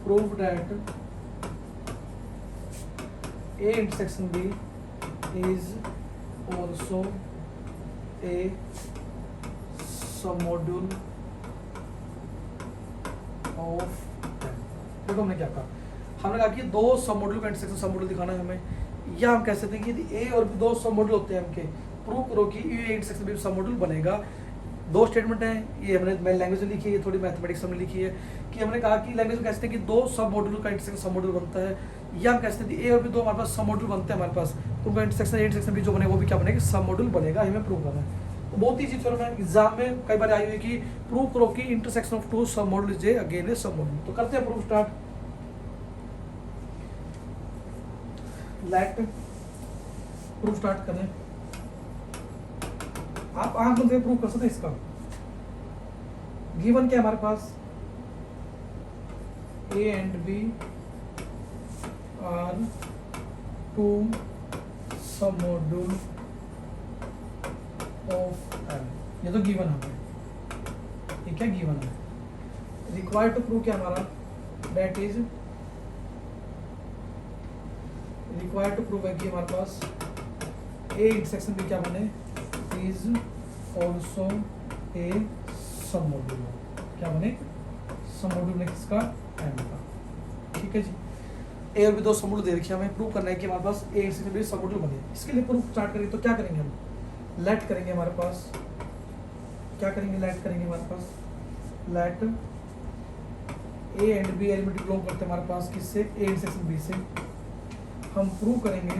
A: prove that A intersection B is also a submodule of M। देखो हमने क्या कहा, हमने कहा कि दो सबमॉड्यूल का इंटरसेक्शन सबमॉड्यूल दिखाना है हमें, या हम कह सकते हैं कि यदि A और B दो सबमॉड्यूल होते हैं M के, प्रूव करो कि A इंटरसेक्शन B सबमॉड्यूल बनेगा। दो स्टेटमेंट हैं, ये हमने लैंग्वेज में लिखी है, ये थोड़ी मैथमेटिक्स में लिखी है, कि हमने कहा कि लैंग्वेज में कहते हैं कि दो सब मॉड्यूल का इंटरसेक्शन सब मॉड्यूल बनता है, या हम कहते हैं ए और भी दो हमारे पास सब मॉड्यूल बनते हैं हमारे पास, तो उनका इंटरसेक्शन भी जो बनेगा वो भी क्या बनेगा, सब मॉड्यूल बनेगा, हमें प्रूव करना है। तो बहुत ईजी थ्योरम है, एग्जाम में कई बार आई हुई कि प्रूव करो कि intersection of two sub module is again a sub module. तो करते हैं proof start. Let proof start करें। आप आंख बंद करके प्रूव कर सकते हैं इसका। गिवन क्या हमारे पास, A and B are two submodule of M। ये तो गिवन है, ये क्या गिवन है। रिक्वायर्ड टू प्रूव क्या हमारा, that is required to prove है कि हमारे पास A इंटरसेक्शन B क्या बने, इज ऑल्सो ए सबमॉड्यूल। क्या बने, सबमॉड्यूल ने किसका, M का। ठीक है जी, ए और भी दो सबमॉड्यूल दे रखे हमें, प्रूव करना है कि हमारे पास ए इंटरसेक्शन बी सबमॉड्यूल बने। इसके लिए प्रूफ स्टार्ट करेंगे तो क्या करेंगे हम, लेट करेंगे हमारे पास, क्या करेंगे, लेट करेंगे हमारे पास, let A and B element belong करते हैं हमारे पास किससे, ए इंटरसेक्शन बी से। हम प्रूव करेंगे,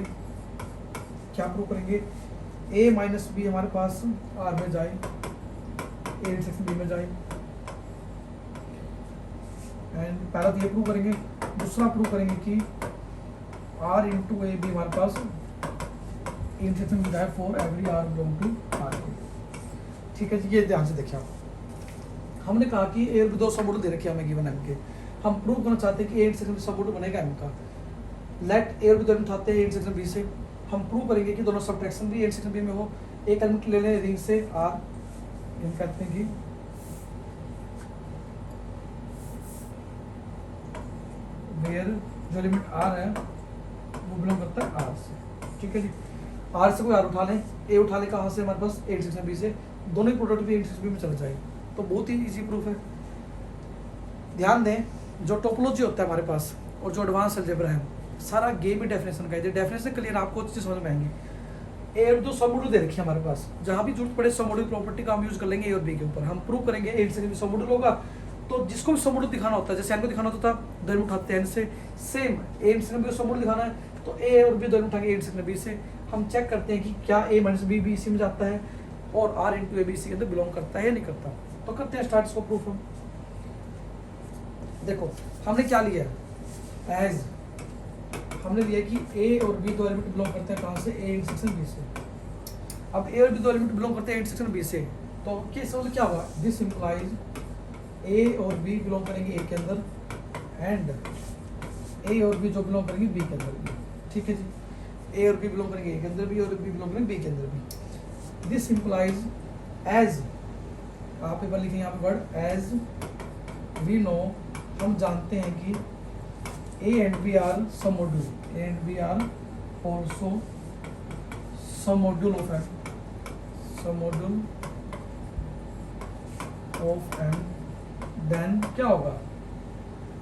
A: क्या प्रूव करेंगे, ए माइनस बी हमारे पास आर में जाए, ए इंटरसेक्शन बी में जाए, एंड पहला तो ये प्रूव करेंगे। दूसरा प्रूव करेंगे कि आर इंटू ए बी हमारे पास इंटरसेक्शन मिल जाए for every R belong to R. ठीक है जी, ये ध्यान से देखिए आप, हमने कहा कि ए और बी दो सबमॉड्यूल दे रखे हमें गिवन एम के, हम प्रूव करना चाहते हैं कि ए इंटरसेक्शन सबमॉड्यूल बनेगा एम का। लेट ए और बी दोनों उठाते हैं ए इंटरसेक्शन बी से, हम प्रूव करेंगे कि दोनों सबट्रैक्शन भी ए इंटरसेक्शन बी में हो। एक एलिमेंट ले लें रिंग से आर, हम कहते हैं कि वेयर जो एलिमेंट आर है वो बिलोंग करता है आर से। ठीक है जी, आर से कोई आर उठा लें, ए उठा ले कहाँ से, हमारे पास ए इंटरसेक्शन बी से, दोनों ही प्रोडक्ट भी इंटरसेक्शन बी में चले जाए, तो बहुत ही इजी प्रूफ है। ध्यान दें, जो टोपोलॉजी होता है हमारे पास और जो एडवांस अलजेब्रा है, सारा गेम ही डेफिनेशन का है। डेफिनेशन क्लियर आपको अच्छी समझ में आएंगी। ए और दो सबमॉड्यूल दे रखी है हमारे पास, जहाँ भी जरूरत पड़े सबमॉड्यूल प्रॉपर्टी का हम यूज कर लेंगे ए और बी के ऊपर। हम प्रूव करेंगे ए इंटरसेक्शन बी सबमॉड्यूल होगा, तो जिसको भी सबमॉड्यूल दिखाना होता है, जैसे एन को दिखाना होता था दोनों उठाते हैं एन से, सेम ए इंटरसेक्शन बी को सबमॉड्यूल दिखाना है तो ए और बी दोनों उठाएंगे ए इंटरसेक्शन बी से। हम चेक करते हैं कि क्या A minus B B C में जाता है और R into A B C के अंदर बिलोंग करता है या नहीं करता। तो करते हैं स्टार्ट इसको प्रूफ हम। देखो हमने क्या लिया, एज हमने लिया कि ए और बी दो एलिमेंट बिलोंग करते हैं कहाँ से, ए इंटरसेक्शन बी से। अब ए और बी दो एलिमेंट बिलोंग करते हैं इंटरसेक्शन बी से, तो किस वजह क्या हुआ, दिस इंप्लाइज ए और बी बिलोंग करेंगे ए के अंदर एंड ए और बी जो बिलोंग करेंगे बी के अंदर भी। ठीक है जी, ए और बी बिलोंग करेंगे ए के अंदर भी और बी बिलोंग करेंगे बी के अंदर भी। दिस इंप्लाइज एज, आप एक बार लिखेंगे यहाँ पे वर्ड एज वी नो, हम जानते हैं कि A and B are sub module, A and B are also sub module of M, sub module of M. Then क्या होगा,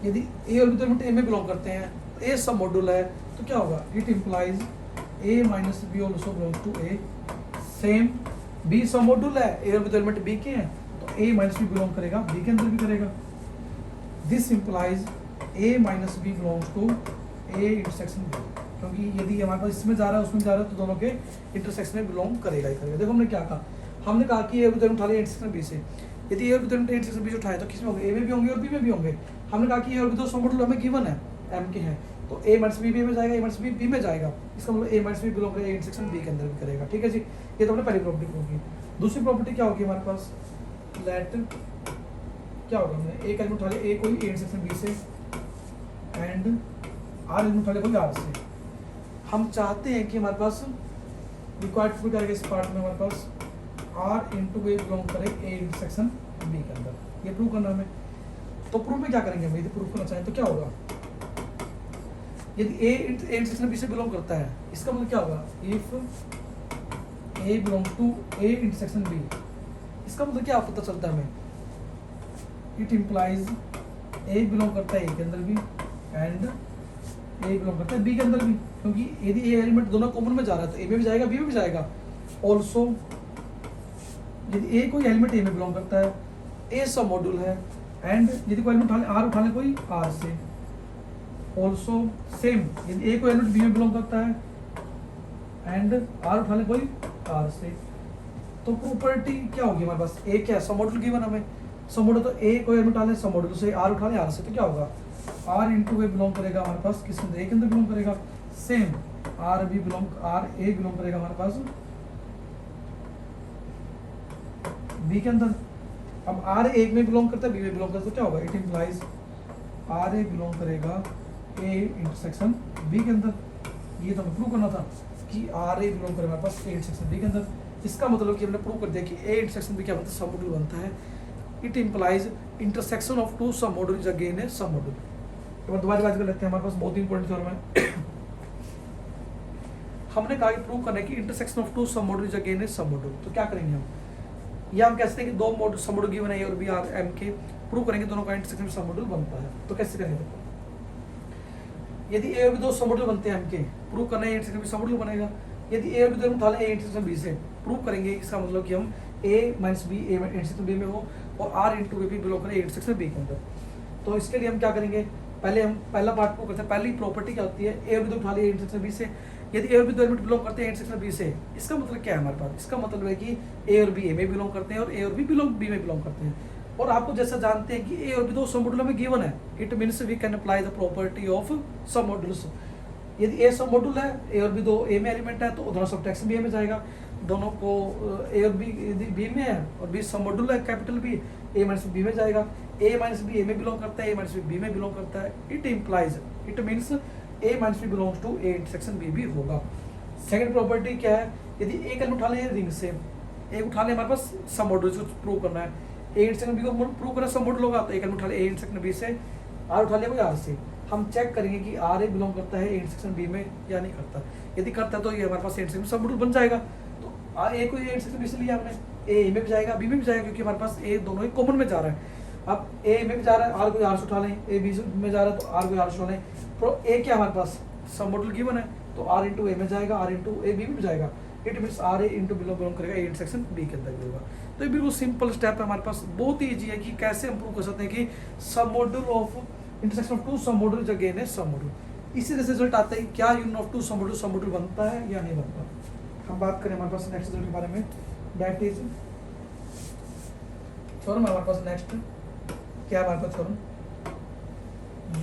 A: यदि ए और बी तो ए में बिलोंग करते हैं, ए सब मॉड्यूल है, तो क्या होगा, it implies A minus B also belong to A. Same B सब मॉड्यूल है, ए और बी तो एलिमेंट बी के हैं, तो ए माइनस बी बिलोंग करेगा बी के अंदर भी करेगा। This implies A minus B belongs to A intersection B, क्योंकि यदि हमारे पास इसमें जा रहा है उसमें जा रहा है तो दोनों के इंटरसेक्शन में बिलोंग करेगा ही करेगा। देखो हमने क्या कहा, हमने कहा कि ए और बी दोनों उठा लिया इंटरसेक्शन बी से, यदि ए और बी दोनों इंटरसेक्शन बी से उठाए तो किसमें होंगे, ए में भी होंगे और बी में भी होंगे। हमने कहा कि ए और बी दो सब मॉड्यूल हमें गिवन है एम के हैं, तो ए माइनस बी में जाएगा, ए माइनस बी में जाएगा, इसका मतलब ए माइनस बी बिलोंग करेगा इंटरसेक्शन बी के अंदर भी करेगा। ठीक है जी, ये तो हमने पहली प्रॉपर्टी होगी। दूसरी प्रॉपर्टी क्या होगी हमारे पास, लेट क्या होगा, हमने ए का एलिमेंट उठा लिया, ए कोई इंटरसेक्शन बी से एंड आर एलिमेंट उठा लिया कोई आर से। हम चाहते हैं कि हमारे पास रिक्वायर्ड प्रूफ करेगा इस पार्ट में हमारे पास आर इंटू ए बिलोंग करे ए इंटरसेक्शन बी के अंदर, ये प्रूव करना हमें। तो प्रूफ में क्या करेंगे हम, यदि प्रूफ करना चाहें तो क्या होगा, यदि ए इंटरसेक्शन बी से बिलोंग करता है, इसका मतलब क्या होगा, if A belong to A intersection B, इसका मतलब क्या पता चलता है हमें, इट इम्प्लाइज ए बिलोंग करता है ए के अंदर भी एंड ए बिलोंग करता है बी के अंदर भी, क्योंकि यदि ए एलिमेंट दोनों कॉमन में जा रहा है तो ए में भी जाएगा बी में भी जाएगा। ऑल्सो यदि ए कोई एलिमेंट ए में बिलोंग करता है, ए सब मॉड्यूल है एंड यदि कोई एलिमेंट उठा ले कोई आर से, ऑल्सो सेम यदि ए कोई एलिमेंट बी में बिलोंग करता है एंड आर उठा ले कोई आर से, तो प्रॉपर्टी क्या होगी हमारे पास, ए क्या सब मॉड्यूल गिवन हमें, सब मॉड्यूल तो ए कोई एलिमेंट उठा ले सब मॉड्यूल से, आर उठा ले आर से, तो क्या होगा आर इंटू ए बिलोंग करेगा हमारे पास किस अंदर, ए के अंदर बिलोंग करेगा। Same R B belong R A belong करेगा हमारे पास बी के अंदर। अब आर ए में बिलोंग करता है बी में बिलोंग करता है, तो क्या होगा, it implies R A belong करेगा ए इंटरसेक्शन बी के अंदर। ये तो हमें प्रूव करना था कि आर ए बिलोंग करेगा हमारे पास ए इंटरसेक्शन बी के अंदर। इसका मतलब कि हमने प्रूव कर दिया कि ए इंटरसेक्शन बी क्या बनता है, सब मॉड्यूल बनता है। It implies intersection of two sub module is again a sub module. एक बार दोबारा बात कर लेते हैं, हमारे पास बहुत इंपॉर्टेंट थ्योरम है। हमने कहा कि प्रूव करना है कि intersection of two sub module is again a sub module, तो क्या करेंगे हम, या हम कहते हैं कि दो मॉड्यूल सब मॉड्यूल गिवन है ए और बी आर एम के, प्रूव करेंगे दोनों का इंटरसेक्शन सब मॉड्यूल बनता है। तो कैसे करेंगे, यदि ए और बी दो सब मॉड्यूल बनते हैं एम के, प्रूव करना है इंटरसेक्शन सब मॉड्यूल बनेगा। यदि ए और बी दोनों उठा लें ए इंटरसेक्शन बी से, प्रूव करेंगे इसका मतलब कि हम A minus B A intersection B में हो और R into A B belong करें ए इंटरसेक्शन बी के अंदर। तो इसके लिए हम क्या करेंगे, पहले हम पहला पार्ट प्रूव करते हैं। पहली प्रॉपर्टी क्या होती है, ए और बी दो उठा लिया इंटरसेक्शन बी से, यदि ए और बी दो एलिमेंट बिलोंग करते हैं इंटरसेक्शन बी से, इसका मतलब क्या है हमारे पास, इसका मतलब है कि ए और बी ए में बिलोंग करते हैं और ए और बी बी में बिलोंग करते हैं। और आपको जैसा जानते हैं कि ए और बी दो सब मॉड्यूल में गिवन है, it means we can apply the property of sub modules. यदि ए सब मॉड्यूल है, ए और बी दो ए में एलिमेंट है, तो दोनों सबट्रैक्शन बी में जाएगा। दोनों को ए और बी यदि बी में है और बी सब मॉड्यूल है कैपिटल बी, ए माइनस बी में जाएगा। ए माइनस बी ए में बिलोंग करता है, ए माइनस बी में बिलोंग करता है। It implies it means A minus B belongs to A intersection B भी होगा। सेकंड प्रॉपर्टी क्या है, यदि एक एलिमेंट उठा ले रिंग से, एक उठा ले हमारे पास सब मॉड्यूल को प्रूव करना है, ए इंटरसेक्शन बी को प्रूव करना सब मॉड्यूल होगा, तो एक एलिमेंट उठा ले ए इंटरसेक्शन बी से, आर उठा ले कोई आर से। हम चेक करेंगे कि आर ए बिलोंग करता है ए इंटरसेक्शन बी में या नहीं करता। यदि करता है तो ये हमारे पास ए इंटरसेक्शन सब मॉड्यूल बन जाएगा। तो ए को ए इंटरसेक्शन बी से लिया हमने, ए में भी जाएगा बी में भी जाएगा, क्योंकि हमारे पास ए दोनों ही कॉमन में जा रहा है। अब ए में भी जा रहा है, आर को आर से उठा लें, ए बी में जा रहा है तो आर को आर से उठा लें। तो ए क्या हमारे पास सब मॉड्यूल गिवन है, तो आर इंटू ए में जाएगा, आर इंटू ए बी में जाएगा। It means R A into belong करेगा ए इंटरसेक्शन बी के अंदर भी होगा। तो ये बिल्कुल सिंपल स्टेप है हमारे पास, बहुत ही ईजी है कि कैसे हम प्रूव कर सकते हैं कि sub module of intersection of two sub module again है सब मॉड्यूल। इसी तरह से रिजल्ट आता है क्या union of two sub module बनता है या नहीं बनता। हम बात करें हमारे पास नेक्स्ट रिजल्ट के बारे में, दैट इज थ्योरम हमारे पास नेक्स्ट क्या हमारे पास theorem,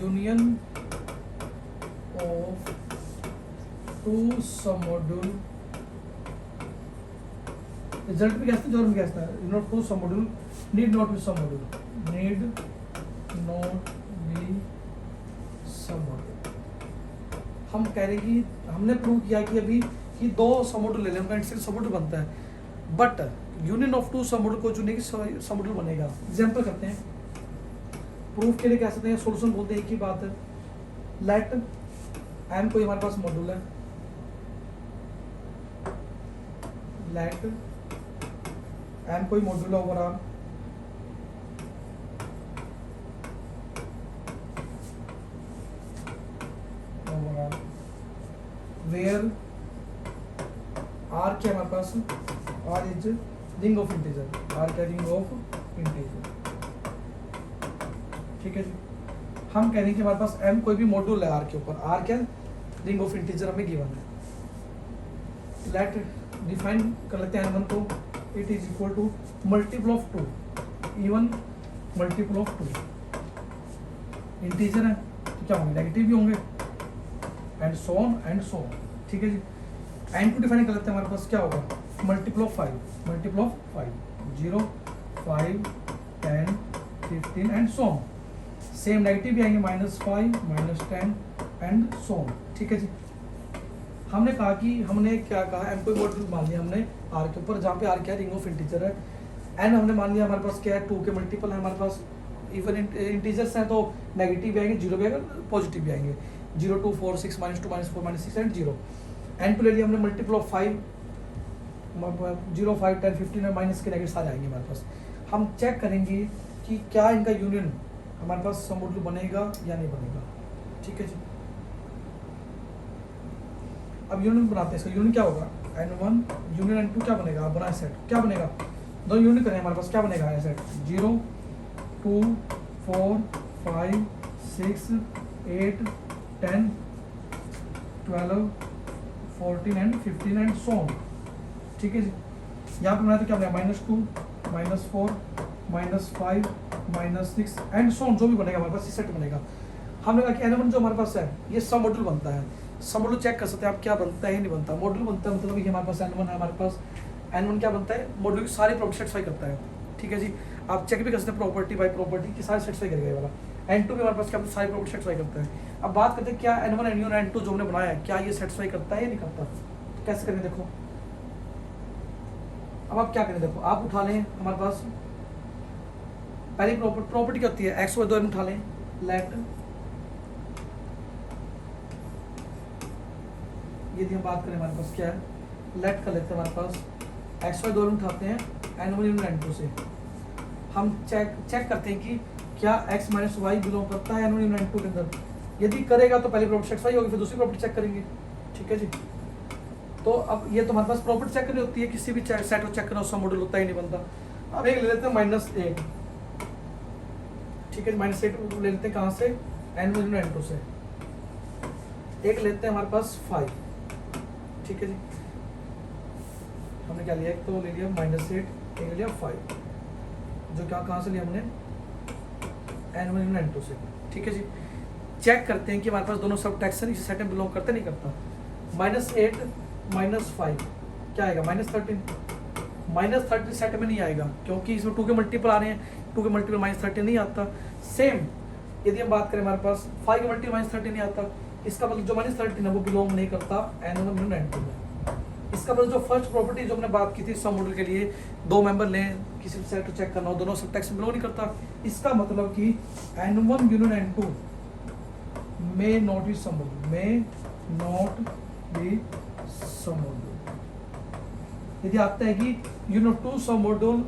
A: union of two sub module. Result भी कैसे थ्योरम कैसा है, union of two sub module need not B सब मॉड्यूल, नीड नॉट बी सब मॉड्यूल। हम कह रहे हैं कि हमने प्रूव किया कि अभी कि दो सब मॉड्यूल ले लें, उनका इंटरसेक्शन सब मॉड्यूल बनता है, but union of two sub module को चुने की सब मॉड्यूल बनेगा। एग्जांपल करते हैं, प्रूफ के लिए कह सकते हैं, सॉल्यूशन बोलते हैं एक ही बात है। लेट एम कोई हमारे पास मॉड्यूल है, लेट एम कोई मॉड्यूल है ओवरऑल, वेयर आर क्या हमारे पास, R is ring of integer, R क्या रिंग ऑफ इंटीजर, ठीक है जी। हम कह रहे हैं कि हमारे पास m कोई भी मॉड्यूल है आर के ऊपर, आर क्या रिंग ऑफ इंटीजर हमें गिवन है। लेट डिफाइन कर लेते हैं n1 को, it is equal to multiple of 2, even multiple of 2, integer है तो क्या होंगे, नेगेटिव भी होंगे, एंड सो ऑन, ठीक है जी। n2 डिफाइन कर लेते हैं, हमारे पास क्या होगा, multiple of 5, 0, 5, 10, 15 and so on. Same negative भी आएंगे, -5, -10 एंड सो ऑन, ठीक है जी। हमने कहा कि हमने क्या कहा, m कोई मॉड्यूल मान लिया हमने r के ऊपर, जहाँ पे r क्या है, रिंग ऑफ इंटीजर है। n हमने मान लिया हमारे पास क्या है, 2 के मल्टीपल है हमारे पास, इवन इंटीजर्स हैं तो नेगेटिव भी आएंगे, 0 भी आएगा, पॉजिटिव भी आएंगे, 0, 2, 4, 6, -2, -4, -6 एंड 0। n2 ले लिया हमने मल्टीपल ऑफ 5, 0, 5, 10, 15 और माइनस के नेगेटिव सारे आएंगे हमारे पास। हम चेक करेंगे कि क्या इनका यूनियन हमारे पास सब मॉड्यूल बनेगा या नहीं बनेगा, ठीक है जी। अब यूनियन बनाते हैं, इसका यूनियन क्या होगा, n1 यूनियन n2 क्या बनेगा, आप बनाए सेट क्या बनेगा, दो यूनियन करें हमारे पास क्या बनेगा, set 0, 2, 4, 5, 6, 8, 10, 12, 14 and 15 and so on, ठीक है जी। यहाँ पे बनाए तो क्या बनेगा, -2, -4, -5, -6 एंड सो ऑन, जो भी बनेगा हमारे पास ये सेट बनेगा। हमने कहा कि n1 जो हमारे पास है ये सब मॉड्यूल बनता है, सब मॉड्यूल चेक कर सकते हैं आप क्या बनता है नहीं बनता, मॉड्यूल बनता है मतलब ये हमारे पास n1 है, हमारे पास n1 क्या बनता है, मॉड्यूल की सारी प्रॉपर्टी सेटिस्फाई करता है, ठीक है जी। आप चेक भी कर सकते हैं प्रॉपर्टी बाय प्रॉपर्टी की सारी सेटिस्फाई करेगा ये वाला। n2 भी हमारे पास क्या सारी प्रॉपर्टी सेटिस्फाई करता है। अब बात करते हैं क्या n1 n2 n2 जो हमने बनाया है क्या ये सेटिस्फाई करता है या नहीं करता, तो कैसे करेंगे देखो। अब आप क्या करें, देखो आप उठा लें हमारे पास पहली प्रॉपर्टी क्या होती है, x y 2 उठा लें, लेट यदि हम बात करें हमारे पास क्या है, लेट कर लेते हैं हमारे पास x y 2 उठाते हैं n1 n2 से। हम चेक करते हैं कि क्या x माइनस वाई बिलोंग करता है n1 n2 के अंदर, यदि करेगा तो पहली प्रॉपर्टी सेटिस्फाई होगी, फिर दूसरी प्रॉपर्टी चेक करेंगे, ठीक है जी। तो अब ये तो हमारे पास प्रॉपर्टी चेक करनी होती है, किसी भी सेट को चेक करना उसका मॉडल होता ही नहीं बनता। अब एक ले लेते हैं -8, ठीक है, -8 ले लेते हैं कहाँ से, n1 n2 से। एक लेते हैं हमारे पास 5, ठीक है जी। हमने क्या लिया, एक तो ले लिया -8, एक ले लिया 5, जो क्या कहाँ से लिया हमने, n1 n2 से, ठीक है जी। चेक करते हैं कि हमारे पास दोनों सब टैक्सन इस सेट में बिलोंग करते नहीं करता। -8 -5 क्या आएगा, -13, -13 सेट में नहीं आएगा क्योंकि इसमें 2 के मल्टीपल आ रहे हैं, 2 के मल्टीपल -13 नहीं आता। सेम यदि हम बात करें हमारे पास 5 के मल्टीपल -13 नहीं आता, इसका मतलब जो -13 है वो बिलोंग नहीं करता n1 n2 में। इसका मतलब जो फर्स्ट प्रॉपर्टी जो हमने बात की थी सब मॉडल के लिए, दो मेंबर लें किसी सेट को चेक करना हो, दोनों सब टैक्स बिलोंग नहीं करता। इसका मतलब कि n1 union n2 may not be some module, may not be some module। यदि आता है कि unit 2 some module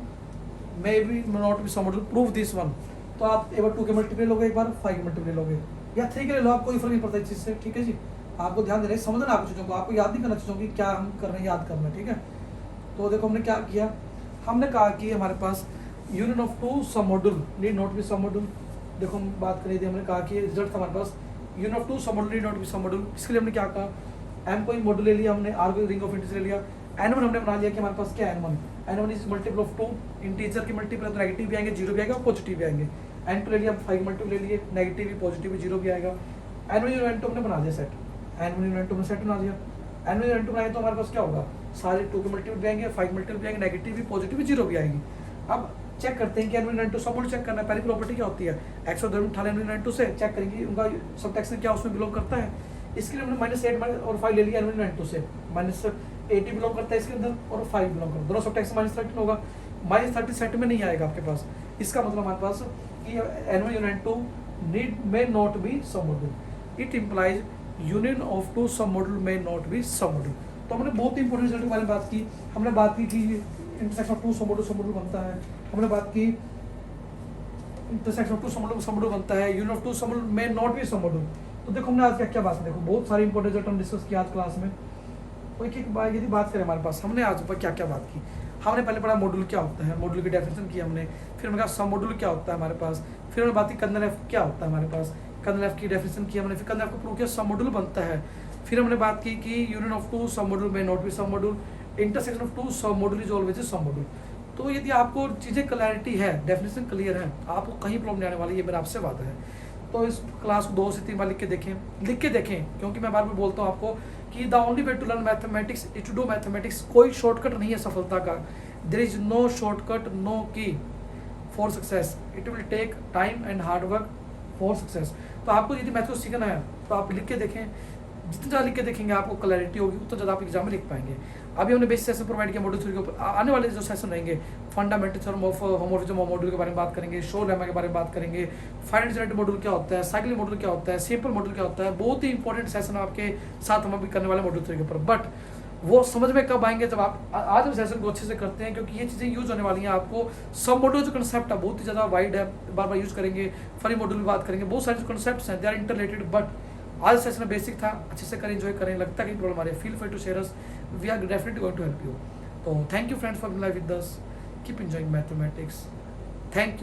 A: may be not be some module, prove this one, तो आप एक बार 2 के मल्टीप्लाई लोगे, एक बार 5 के मल्टीप्लाई लोगे या 3 के ले लो, आपको कोई फर्क नहीं पड़ता इस चीज़ से, ठीक है जी। आपको ध्यान देना है, समझना आपको चीज़ों को, आपको याद नहीं करना चीज़ों की क्या हम कर रहे हैं, याद करना है, ठीक है। तो देखो हमने क्या किया, हमने कहा कि हमारे पास union of 2 submodule need not be submodule. देखो हम बात करी थी, हमने कहा कि रिजल्ट था हमारे पास union of 2 submodule need not be submodule. इसके लिए हमने क्या कहा, m कोई मॉड्यूल ले लिया हमने, r को रिंग ऑफ इंटीजर ले लिया, n1 हमने बना लिया कि हमारे पास क्या है n1 is multiple of 2, integer की मल्टीपल तो नेगेटिव भी आएंगे, 0 भी आएगा और पॉजिटिव भी आएंगे। n2 ले लिया, 5 मल्टीपल ले लिए, नेगेटिव भी पॉजिटिव भी 0 भी आएगा। n1 n2 हमने बना दिया सेट, n1 n2 हमने सेट बना दिया। n1 n2 बनाए तो हमारे पास क्या होगा, सारे 2 के मल्टीपल भी आएंगे, 5 मल्टीपल भी आएंगे, नेगेटिव भी पॉजिटिव भी 0 भी आएंगी। अब चेक करते हैं कि n1 n2 सब मॉड्यूल चेक करना है। पहली प्रॉपर्टी क्या होती है, x और दो उठा लें n1 n2 से, चेक करेंगे उनका सब टैक्स क्या उसमें बिलोंग करता है। इसके लिए हमने -8 और 5 ले लिया n1 n2 से, -8 बिलोंग करता है इसके अंदर और 5 बिलोंग करता है, दोनों सब टैक्स -13 होगा, -30 सेट में नहीं आएगा आपके पास। इसका मतलब हमारे पास कि n1 n2 may not be some module, it implies union of 2 some module may not be some module। तो हमने बहुत ही इंपॉर्टेंट रिजल्ट के बारे में बात की। हमने बात की कि इंटरसेक्शन ऑफ 2 some module बनता है, हमने बात की इंटरसेक्शन ऑफ 2 some module बनता है, union of 2 some module may not be some module। तो देखो हमने आज क्या क्या बात है, देखो बहुत सारी इंपॉर्टेंट रिजल्ट हम डिस्कस किया आज क्लास में। तो एक एक बार यदि बात करें हमारे पास, हमने आज ऊपर क्या क्या बात की। हमने पहले पढ़ा मॉड्यूल क्या होता है, मॉड्यूल की डेफिनेशन की हमने, फिर हमने कहा सब मॉड्यूल क्या होता है हमारे पास, फिर हमने बात की कर्नल एफ क्या होता है हमारे पास, कर्नल एफ की डेफिनेशन की हमने, फिर कर्नल एफ को प्रूव किया सब मॉड्यूल बनता है। फिर हमने बात की कि union of two sub module में नॉट बी सब module, intersection of two sub module is always सब मॉड्यूल। तो यदि आपको चीज़ें क्लैरिटी है, डेफिनेशन क्लियर है, आपको कहीं प्रॉब्लम नहीं आने वाली, ये मेरा आपसे वादा है। तो इस क्लास को 2 से 3 बार लिख के देखें, क्योंकि मैं बार बार बोलता हूँ आपको कि the only way to learn mathematics is to do mathematics. कोई शॉर्टकट नहीं है सफलता का, there is no shortcut, no key for success, it will take time and hard work for success. तो आपको यदि मैथ को सीखना है तो आप लिख के देखें, जितना ज़्यादा लिख के देखेंगे आपको क्लैरिटी होगी, उतना ज़्यादा आप एग्जाम में लिख पाएंगे। अभी हमने बेसिक सेशन प्रोवाइड किया मॉड्यूल 3 के ऊपर, आने वाले जो सेशन रहेंगे fundamental theorem of homomorphism module के बारे में बात करेंगे, शोर लेमा के बारे में बात करेंगे, फाइनाइट जनरेटर मॉड्यूल क्या होता है, साइक्लिक मॉड्यूल क्या होता है, सिंपल मॉड्यूल क्या होता है। बहुत ही इंपॉर्टेंट सेशन आपके साथ हम अभी करने वाले मॉड्यूल 3 के ऊपर। बट वो समझ में कब आएंगे, जब आप आज हम सेशन को अच्छे से करते हैं, क्योंकि ये चीज़ें यूज होने वाली हैं आपको। सब मॉड्यूल जो कंसेप्ट है बहुत ही ज़्यादा वाइड है, बार बार यूज करेंगे, फरी मॉड्यूल में बात करेंगे, बहुत सारे जो कंसेप्ट हैं they are inter related. But आज सेशन बेसिक था, अच्छे से करें, एंजॉय करें। लगता है कि प्रॉब्लम आ रही है, feel free to share us, we are definitely going to help you. तो thank you friends for live with us, keep enjoying mathematics, thank you.